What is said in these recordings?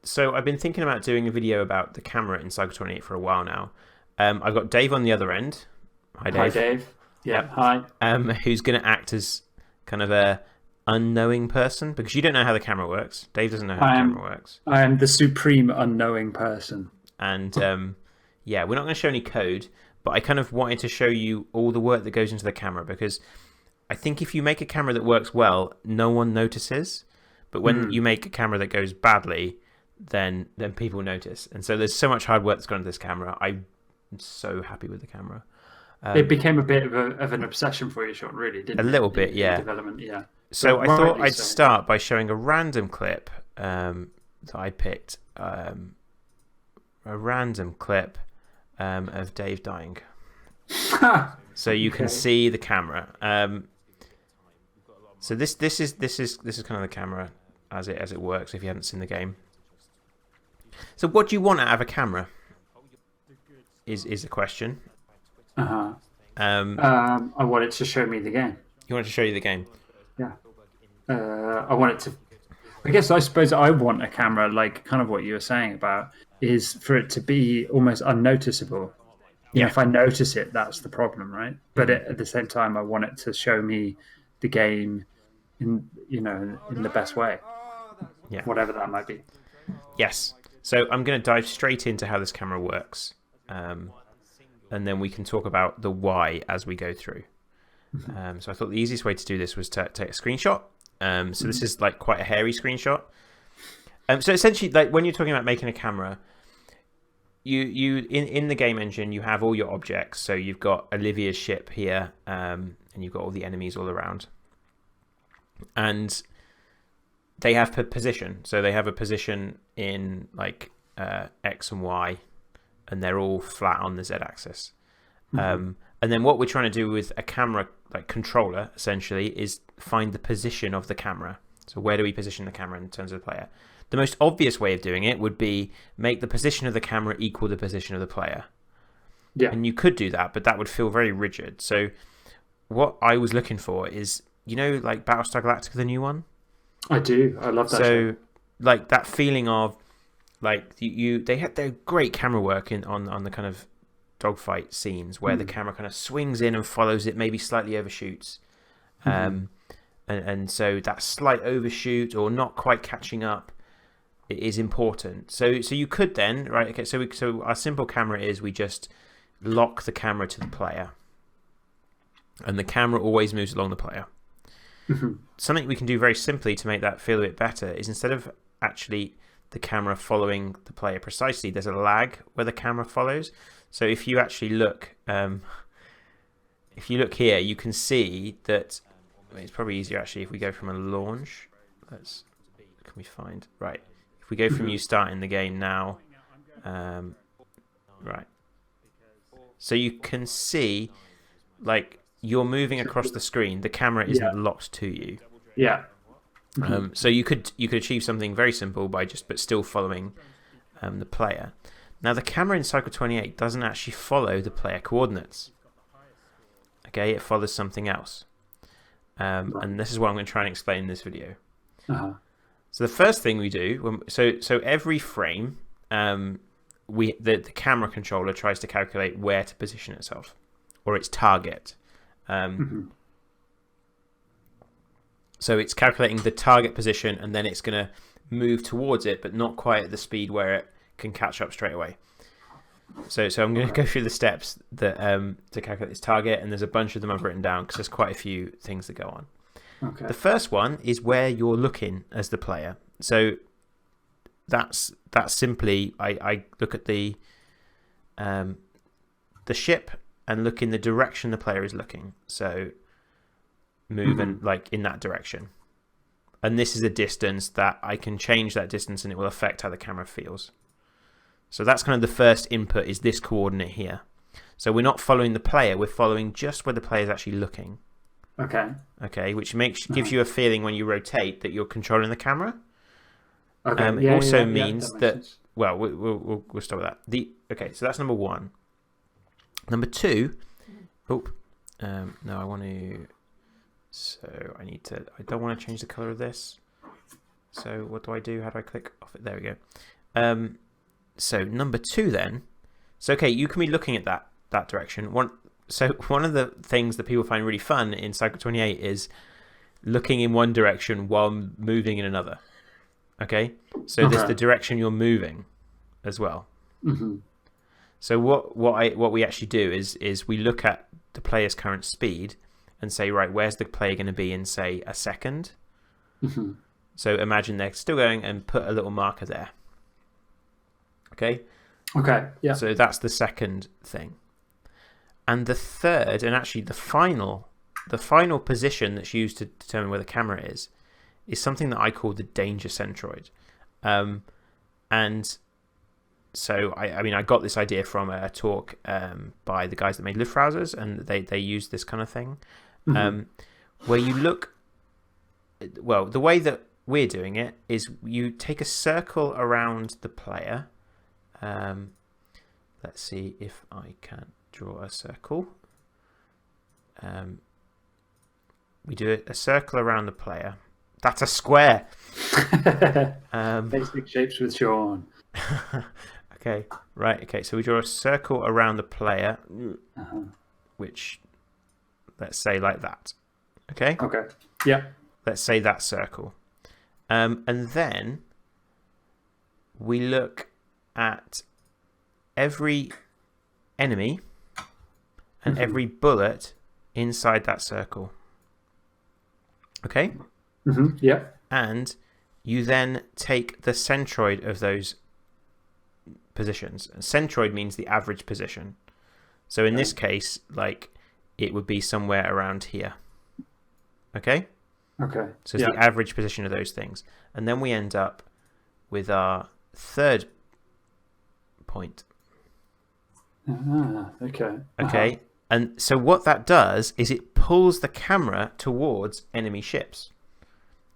So I've been thinking about doing a video about the camera in Cycle 28 for a while now. I've got Dave on the other end. Hi, Dave. Hi, Dave. Yeah, Yep. hi. Who's going to act as kind of a unknowing person because you don't know how the camera works. Dave doesn't know how the I camera am works, I am the supreme unknowing person. and yeah, we're not going to show any code, but I kind of wanted to show you all the work that goes into the camera because I think if you make a camera that works well, no one notices. But when you make a camera that goes badly, then people notice. And so there's so much hard work that's gone into this camera. I'm so happy with the camera. It became a bit of an obsession for you, Sean, really, didn't A it? little bit, yeah. Development, yeah. So But I thought rightly I'd so. start by showing a random clip that I picked. A random clip of Dave dying. So you can see the camera. So this is kind of the camera as it works if you haven't seen the game. So what do you want out of a camera? Is the question. I want it to show me the game. You want to show you the game? Yeah. I want it to. I suppose I want a camera like kind of what you were saying about is for it to be almost unnoticeable. You know, if I notice it, that's the problem, right? But at the same time, I want it to show me the game in the best way. Yeah. Whatever that might be. Yes. So I'm going to dive straight into how this camera works, and then we can talk about the why as we go through. So I thought the easiest way to do this was to take a screenshot. So this is like quite a hairy screenshot. So essentially, like when you're talking about making a camera, you in the game engine you have all your objects. So you've got Olivia's ship here, and you've got all the enemies all around, and they have position. So they have a position in like X and Y, and they're all flat on the Z axis. And then what we're trying to do with a camera like controller essentially is find the position of the camera. So where do we position the camera in terms of the player? The most obvious way of doing it would be make the position of the camera equal the position of the player. Yeah. And you could do that, but that would feel very rigid. So what I was looking for is, like Battlestar Galactica, the new one? I do. I love that show. Like that feeling of like they had their great camera work on the kind of dogfight scenes where the camera kind of swings in and follows it, maybe slightly overshoots. And so that slight overshoot or not quite catching up is important. So you could then, right? Okay, so our simple camera is we just lock the camera to the player, and the camera always moves along the player. Something we can do very simply to make that feel a bit better is instead of actually the camera following the player precisely, there's a lag where the camera follows. So if you actually look, here, you can see that it's probably easier actually if we go from a launch. Can we find right? If we go from you starting the game now, right. So you can see, like you're moving across the screen. The camera isn't locked to you. Yeah. So you could achieve something very simple but still following the player. Now the camera in Cycle 28 doesn't actually follow the player coordinates. Okay, it follows something else. And this is what I'm going to try and explain in this video. So the first thing we do, so every frame, the camera controller tries to calculate where to position itself or its target. So it's calculating the target position and then it's going to move towards it, but not quite at the speed where it can catch up straight away. So I'm going to go through the steps that to calculate this target, and there's a bunch of them I've written down because there's quite a few things that go on. Okay. The first one is where you're looking as the player. So that's simply I look at the ship and look in the direction the player is looking. So move and like in that direction. And this is a distance that I can change that distance and it will affect how the camera feels. So that's kind of the first input is this coordinate here. So we're not following the player, we're following just where the player is actually looking. Okay, which gives you a feeling when you rotate that you're controlling the camera. Okay. It also means that makes that sense. well, we'll start with that. Okay, so that's number one. Number two. No, I want to. So I don't want to change the color of this. So what do I do? How do I click off it? There we go. So number 2 then. So okay, you can be looking at that direction. One of the things that people find really fun in Cycle 28 is looking in one direction while moving in another. Okay, so there's the direction you're moving as well. So what we actually do is we look at the player's current speed and say, right, where's the player going to be in, say, a second? So imagine they're still going, and put a little marker there. Okay. Okay. Yeah. So that's the second thing, and the third, and actually the final position that's used to determine where the camera is something that I call the danger centroid. And so I mean I got this idea from a talk by the guys that made Luftbrowsers, and they use this kind of thing, where you look. Well, the way that we're doing it is you take a circle around the player. Let's see if I can draw a circle. We do a circle around the player. That's a square. Basic shapes with Sean. Okay, right. Okay, so we draw a circle around the player, which, let's say like that. Okay? Okay. Yeah. Let's say that circle. And then we look at every enemy and every bullet inside that circle. Okay? Yeah. And you then take the centroid of those positions. Centroid means the average position. So in this case, like, it would be somewhere around here. Okay? Okay. So it's the average position of those things. And then we end up with our third point. Okay. Okay. And so what that does is it pulls the camera towards enemy ships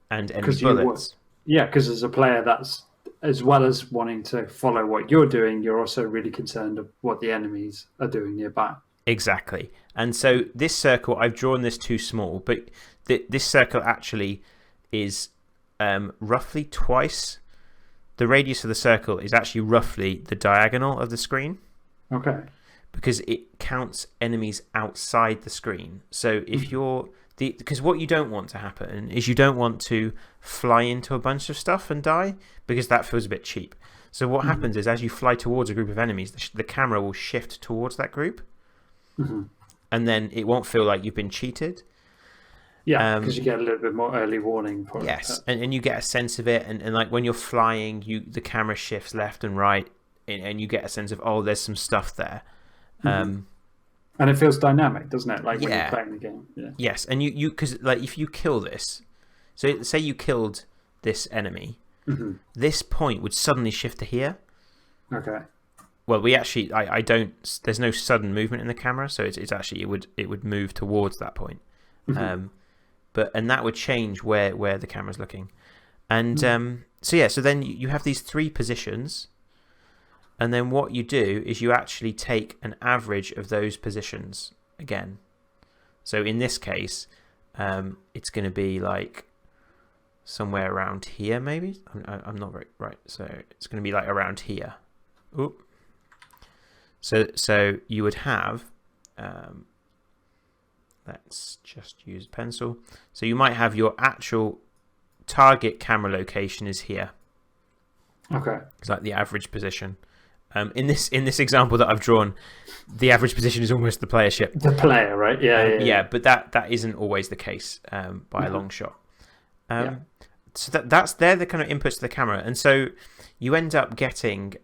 and enemy bullets. Yeah, because as a player, that's, as well as wanting to follow what you're doing, you're also really concerned of what the enemies are doing nearby. Exactly. And so this circle, I've drawn this too small, but this circle actually is roughly twice. The radius of the circle is actually roughly the diagonal of the screen. Okay. Because it counts enemies outside the screen. So if you're... Because what you don't want to happen is you don't want to fly into a bunch of stuff and die, because that feels a bit cheap. So what happens is as you fly towards a group of enemies, the camera will shift towards that group. And then it won't feel like you've been cheated. Yeah, because you get a little bit more early warning. For yes, and you get a sense of it. And like when you're flying, the camera shifts left and right, and you get a sense of, oh, there's some stuff there. And it feels dynamic, doesn't it? Like when you're playing the game. Yeah. Yes, and because like if you kill this, so say you killed this enemy, this point would suddenly shift to here. Okay. Well, we actually, I don't. There's no sudden movement in the camera, so it's actually it would move towards that point. And that would change where the camera's looking, and so yeah, so then you have these three positions. And then what you do is you actually take an average of those positions again. So in this case, it's going to be like somewhere around here, maybe. I'm not very right. So it's going to be like around here. Oop. So you would have. Let's just use pencil. So you might have your actual target camera location is here. Okay. It's like the average position. In this example that I've drawn, the average position is almost the player ship. The player, right? Yeah. But that isn't always the case by a long shot. So they're the kind of inputs to the camera, and so you end up getting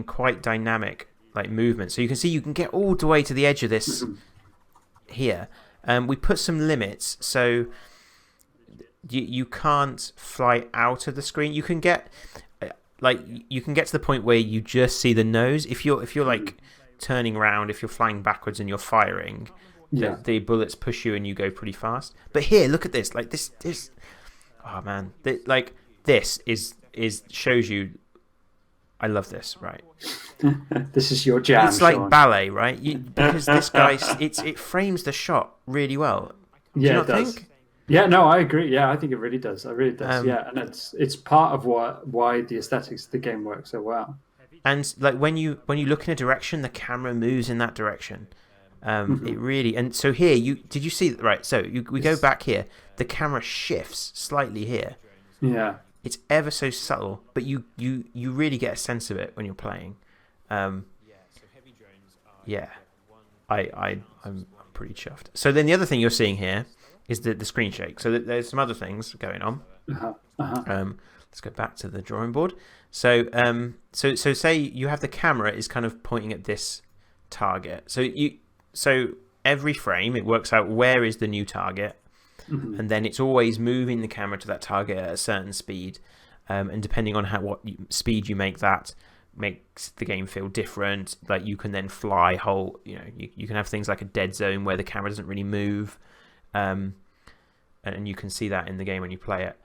quite dynamic like movement. So you can see you can get all the way to the edge of this here. We put some limits, so you can't fly out of the screen. You can get. Like you can get to the point where you just see the nose. If you're like turning around, if you're flying backwards and you're firing, the bullets push you and you go pretty fast. But here, look at this. Like this. Oh man, this shows you. I love this, right? This is your jam. It's like Sean. ballet, right? Because this guy, it frames the shot really well. Do you not think? Yeah, no, I agree. Yeah, I think it really does. It really does. Um, Yeah, and it's part of why the aesthetics of the game work so well. and like when you look in a direction, the camera moves in that direction. It really, and so here you did you see right? So we go It's, back here. The camera shifts slightly here. yeah. It's ever so subtle, but you really get a sense of it when you're playing. Um, yeah, I'm pretty chuffed. So then the other thing you're seeing here is the screen shake. So there's some other things going on. Uh-huh. Uh-huh. Let's go back to the drawing board. So so say you have the camera is kind of pointing at this target. So every frame it works out where is the new target, and then it's always moving the camera to that target at a certain speed. And depending on what speed you make that makes the game feel different. Like you can then fly whole, you can have things like a dead zone where the camera doesn't really move, and you can see that in the game when you play it.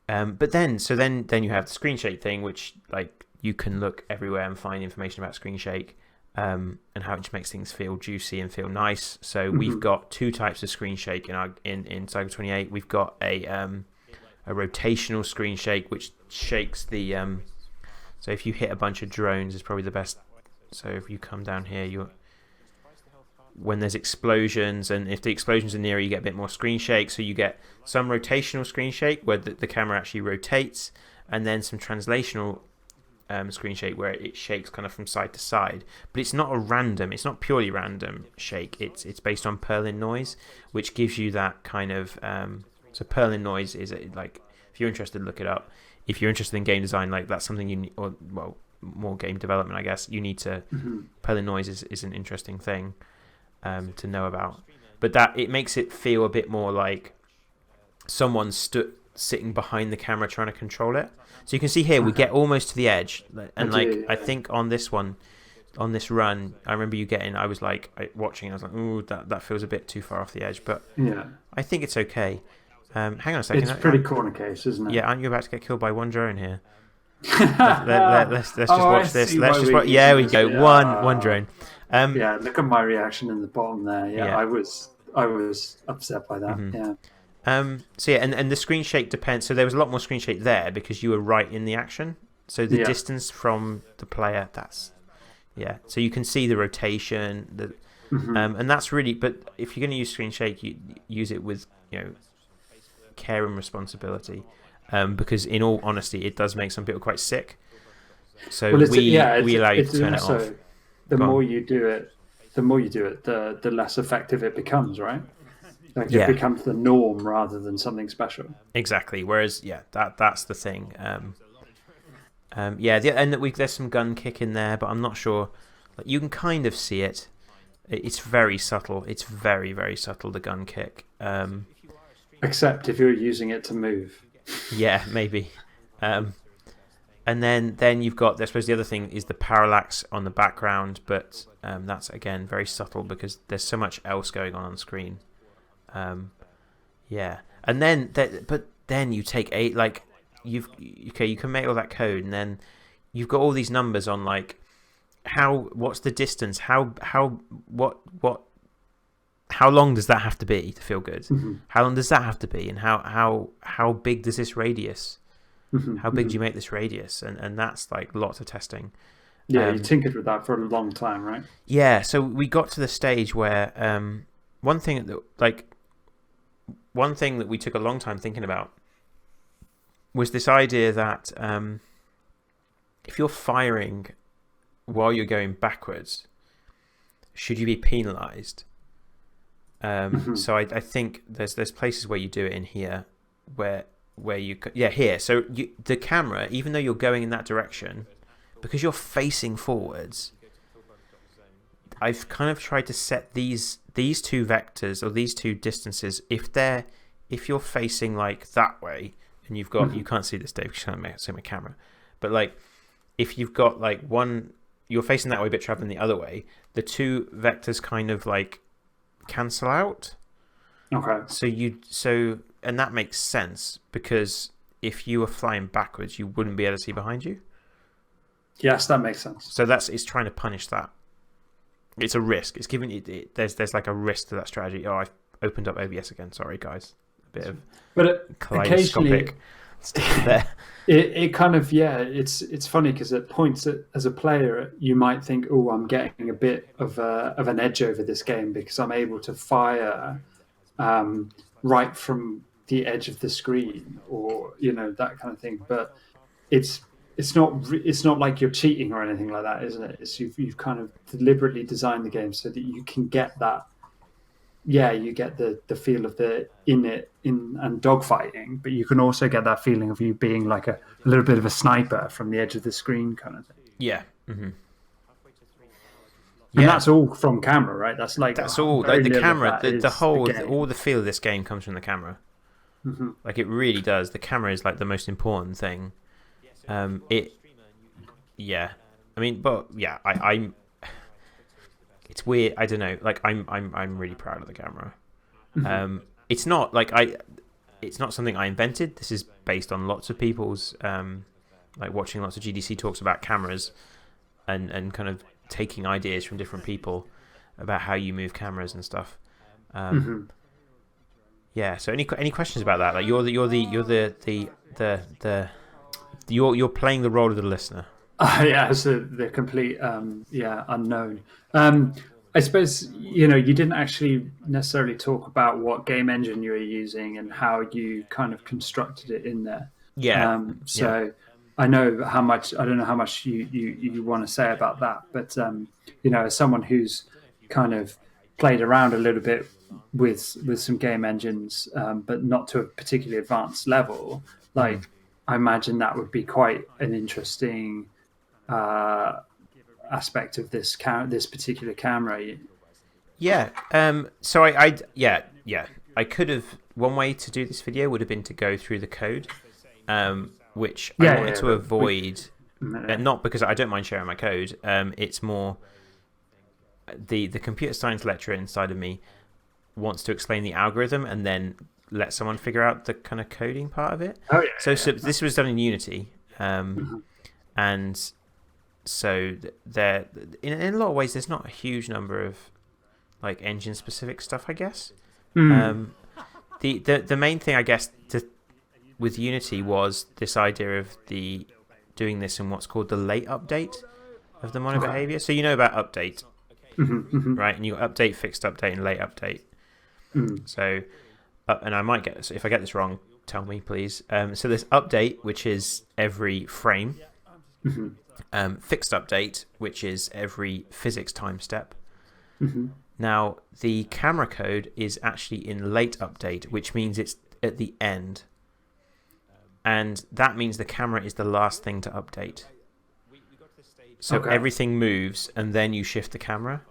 But then you have the screen shake thing, which like you can look everywhere and find information about screen shake, and how it just makes things feel juicy and feel nice. So we've got two types of screen shake in Cycle 28. We've got a rotational screen shake, which shakes the so if you hit a bunch of drones is probably the best. So if you come down here, when there's explosions, and if the explosions are nearer, you get a bit more screen shake. So you get some rotational screen shake where the camera actually rotates, and then some translational screen shake where it shakes kind of from side to side. But it's not purely random shake. It's based on Perlin noise, which gives you that kind of so Perlin noise is like, if you're interested, look it up. If you're interested in game design, like that's something you need, or well, more game development, I guess you need to. Perlin noise is an interesting thing to know about, but that it makes it feel a bit more like someone's sitting behind the camera trying to control it. So you can see here we get almost to the edge, and I think on this one, on this run, I remember you getting. I was like watching, and I was like, "Ooh, that feels a bit too far off the edge," but yeah, I think it's okay. Hang on a second. it's pretty corner case, isn't it? Yeah, aren't you about to get killed by one drone here? Let's just watch this. Let's just watch. Yeah, we go. Yeah. One drone. Yeah, look at my reaction in the bottom there. Yeah, Yeah. I was upset by that. Yeah. So yeah, and the screen shake depends. So there was a lot more screen shake there because you were right in the action. So the distance from the player, so you can see the rotation, and that's really. But if you're going to use screen shake, you use it with care and responsibility, because in all honesty, it does make some people quite sick. So we allow you to turn it off. The more you do it, the less effective it becomes, right? Like it becomes the norm rather than something special. Exactly. Whereas, that's the thing. And there's some gun kick in there, but I'm not sure. Like, you can kind of see it. It's very subtle. It's very, very subtle, the gun kick. Except if you're using it to move. Yeah, maybe. And then you've got, I suppose the other thing is the parallax on the background, but that's, again, very subtle because there's so much else going on screen. And then you take you can make all that code, and then you've got all these numbers on like what's the distance, how long does that have to be to feel good? How long does that have to be, and how big does this radius? How big do you make this radius? And that's like lots of testing. Yeah, you tinkered with that for a long time, right? Yeah, so we got to the stage where one thing that we took a long time thinking about was this idea that if you're firing while you're going backwards, should you be penalized? So I think there's places where you do it in here where you here. So the camera, even though you're going in that direction, because you're facing forwards, I've kind of tried to set these two vectors or these two distances. If you're facing like that way, and you've got you can't see this, Dave, because you can't see my camera, but like if you've got like you're facing that way but traveling the other way, the two vectors kind of like cancel out. Okay. And that makes sense because if you were flying backwards, you wouldn't be able to see behind you. Yes, that makes sense. So it's trying to punish that. It's a risk. It's giving you there's like a risk to that strategy. Oh, opened up OBS again. Sorry, guys. A bit of But occasionally, kaleidoscopic stuff there. it kind of, yeah, it's funny because at points as a player you might think, oh, I'm getting a bit of an edge over this game because I'm able to fire right from the edge of the screen, or that kind of thing. But it's not like you're cheating or anything like that, isn't it? It's you've kind of deliberately designed the game so that you can get that. Yeah, you get the feel of the in and dogfighting, but you can also get that feeling of you being like a little bit of a sniper from the edge of the screen kind of thing. Yeah. Mm-hmm. And that's all from camera, right? That's all like the camera, the whole, all the feel of this game comes from the camera. Mm-hmm. Like it really does. The camera is like the most important thing. Yeah. I mean, but yeah, I'm. It's weird. I don't know. Like I'm really proud of the camera. Mm-hmm. It's not like it's not something I invented. This is based on lots of people's like watching lots of GDC talks about cameras, and kind of taking ideas from different people about how you move cameras and stuff. Mm-hmm. Yeah. So any questions about that? Like you're playing the role of the listener. Yeah, so the complete unknown. I suppose you didn't actually necessarily talk about what game engine you were using and how you kind of constructed it in there. Yeah. So I don't know how much you want to say about that, but as someone who's kind of played around a little bit with some game engines, but not to a particularly advanced level, like I imagine that would be quite an interesting aspect of this particular camera. Yeah. So I could have. One way to do this video would have been to go through the code, which I wanted to avoid. Not because I don't mind sharing my code. It's more the computer science lecturer inside of me wants to explain the algorithm and then let someone figure out the kind of coding part of it. Oh yeah. So this was done in Unity, and so there, in a lot of ways, there's not a huge number of like engine specific stuff, I guess. The main thing, I guess, with Unity was this idea of doing this in what's called the late update of the mono behavior. So you know about update, right? And you got update, fixed update, and late update. So, and I might get this if I get this wrong. Tell me, please. So there's update, which is every frame. Fixed update, which is every physics time step. Now, the camera code is actually in late update, which means it's at the end. And that means the camera is the last thing to update. So everything moves, and then you shift the camera.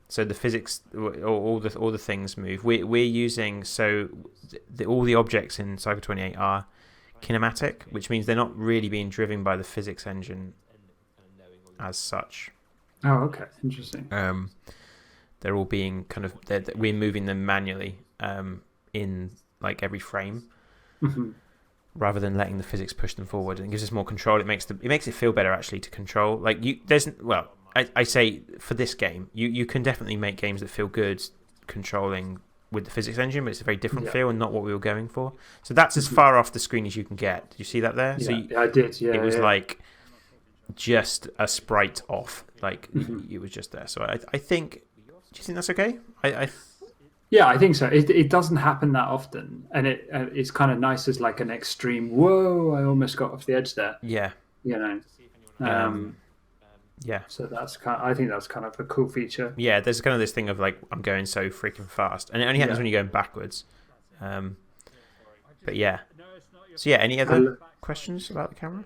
So the physics, all the things move. We're using, so all the objects in Cycle 28 are kinematic, which means they're not really being driven by the physics engine as such. Oh, okay, interesting. They're all being kind of we're moving them manually in like every frame, rather than letting the physics push them forward. And it gives us more control. It makes it feel better actually to control. Like I say for this game, you can definitely make games that feel good controlling with the physics engine, but it's a very different feel and not what we were going for. So that's as far off the screen as you can get. Did you see that there? Yeah, I did. Yeah, it was like just a sprite off, like it was just there. So I think. Do you think that's okay? Yeah, I think so. It doesn't happen that often, and it's kind of nice as like an extreme. Whoa! I almost got off the edge there. Yeah. Yeah. So I think that's kind of a cool feature. Yeah, there's kind of this thing of like I'm going so freaking fast, and it only happens when you're going backwards. But yeah. So yeah, any other questions about the camera?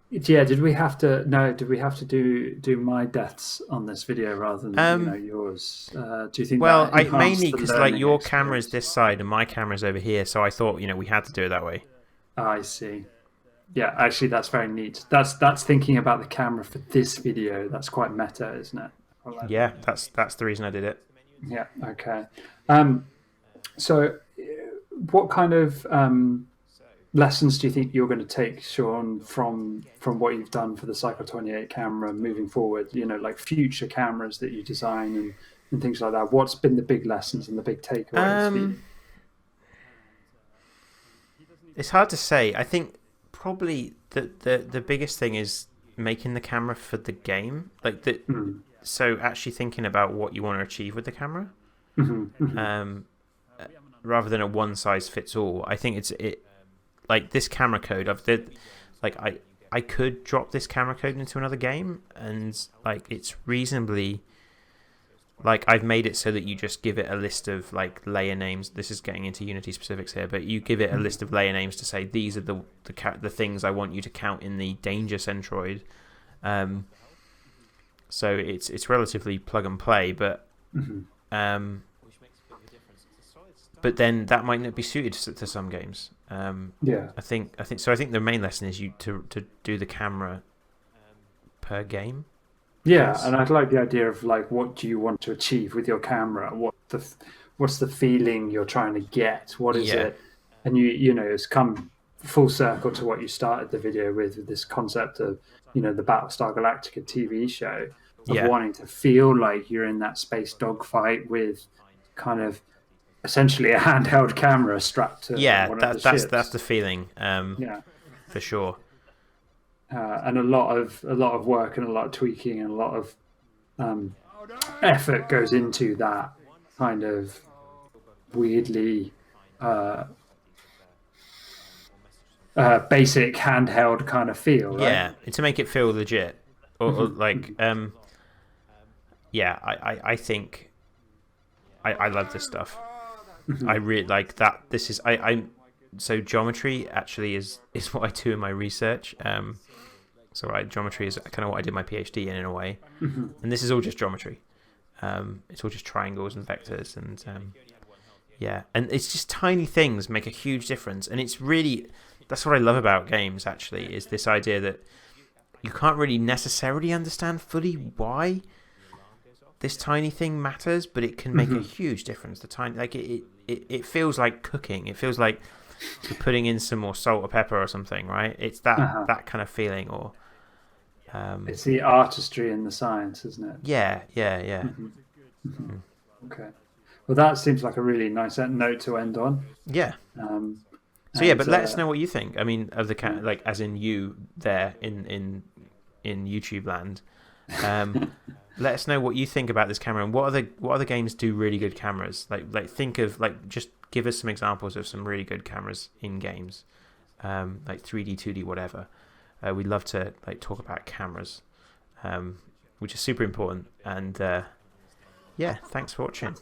Yeah, did we have to do my deaths on this video rather than yours? Do you think? Well, mainly because like your camera is this side and my camera's over here, so I thought we had to do it that way. I see. Yeah, actually, that's very neat. That's thinking about the camera for this video. That's quite meta, isn't it? Yeah, that's the reason I did it. Yeah. Okay. So, what kind of lessons do you think you're going to take, Sean, from what you've done for the Cycle 28 camera moving forward? Like future cameras that you design and things like that? What's been the big lessons and the big takeaways for you? It's hard to say. I think probably the biggest thing is making the camera for the game, like the. So actually thinking about what you want to achieve with the camera, rather than a one size fits all. I think it like this camera code. I could drop this camera code into another game, and like it's reasonably. Like I've made it so that you just give it a list of like layer names. This is getting into Unity specifics here, but you give it a list of layer names to say these are the things I want you to count in the danger centroid. So it's relatively plug and play, but then that might not be suited to some games. I think so. I think the main lesson is to do the camera per game. Yeah, and I'd like the idea of like, what do you want to achieve with your camera? What's the feeling you're trying to get? What is it? And you know, it's come full circle to what you started the video with this concept of, you know, the Battlestar Galactica TV show, of wanting to feel like you're in that space dogfight with kind of essentially a handheld camera strapped to one of the ships. That's the feeling. For sure. And a lot of work and a lot of tweaking and a lot of effort goes into that kind of weirdly basic handheld kind of feel, right? Yeah, to make it feel legit, or like I think I love this stuff. I really like that. This is so geometry actually is what I do in my research. Geometry is kind of what I did my PhD in a way, and this is all just geometry. It's all just triangles and vectors, and and it's just tiny things make a huge difference. And it's really, that's what I love about games. Actually, is this idea that you can't really necessarily understand fully why this tiny thing matters, but it can make a huge difference. The tiny, like it feels like cooking. It feels like you're putting in some more salt or pepper or something, right? It's that kind of feeling, or it's the artistry and the science, isn't it? Yeah. Okay. Well, that seems like a really nice note to end on. Yeah. But let us know what you think. I mean, of the like, as in you there in YouTube land. Let us know what you think about this camera, and what other games do really good cameras. Like think of, like, just give us some examples of some really good cameras in games, like 3D, 2D, whatever. We'd love to like talk about cameras, which is super important. And thanks for watching.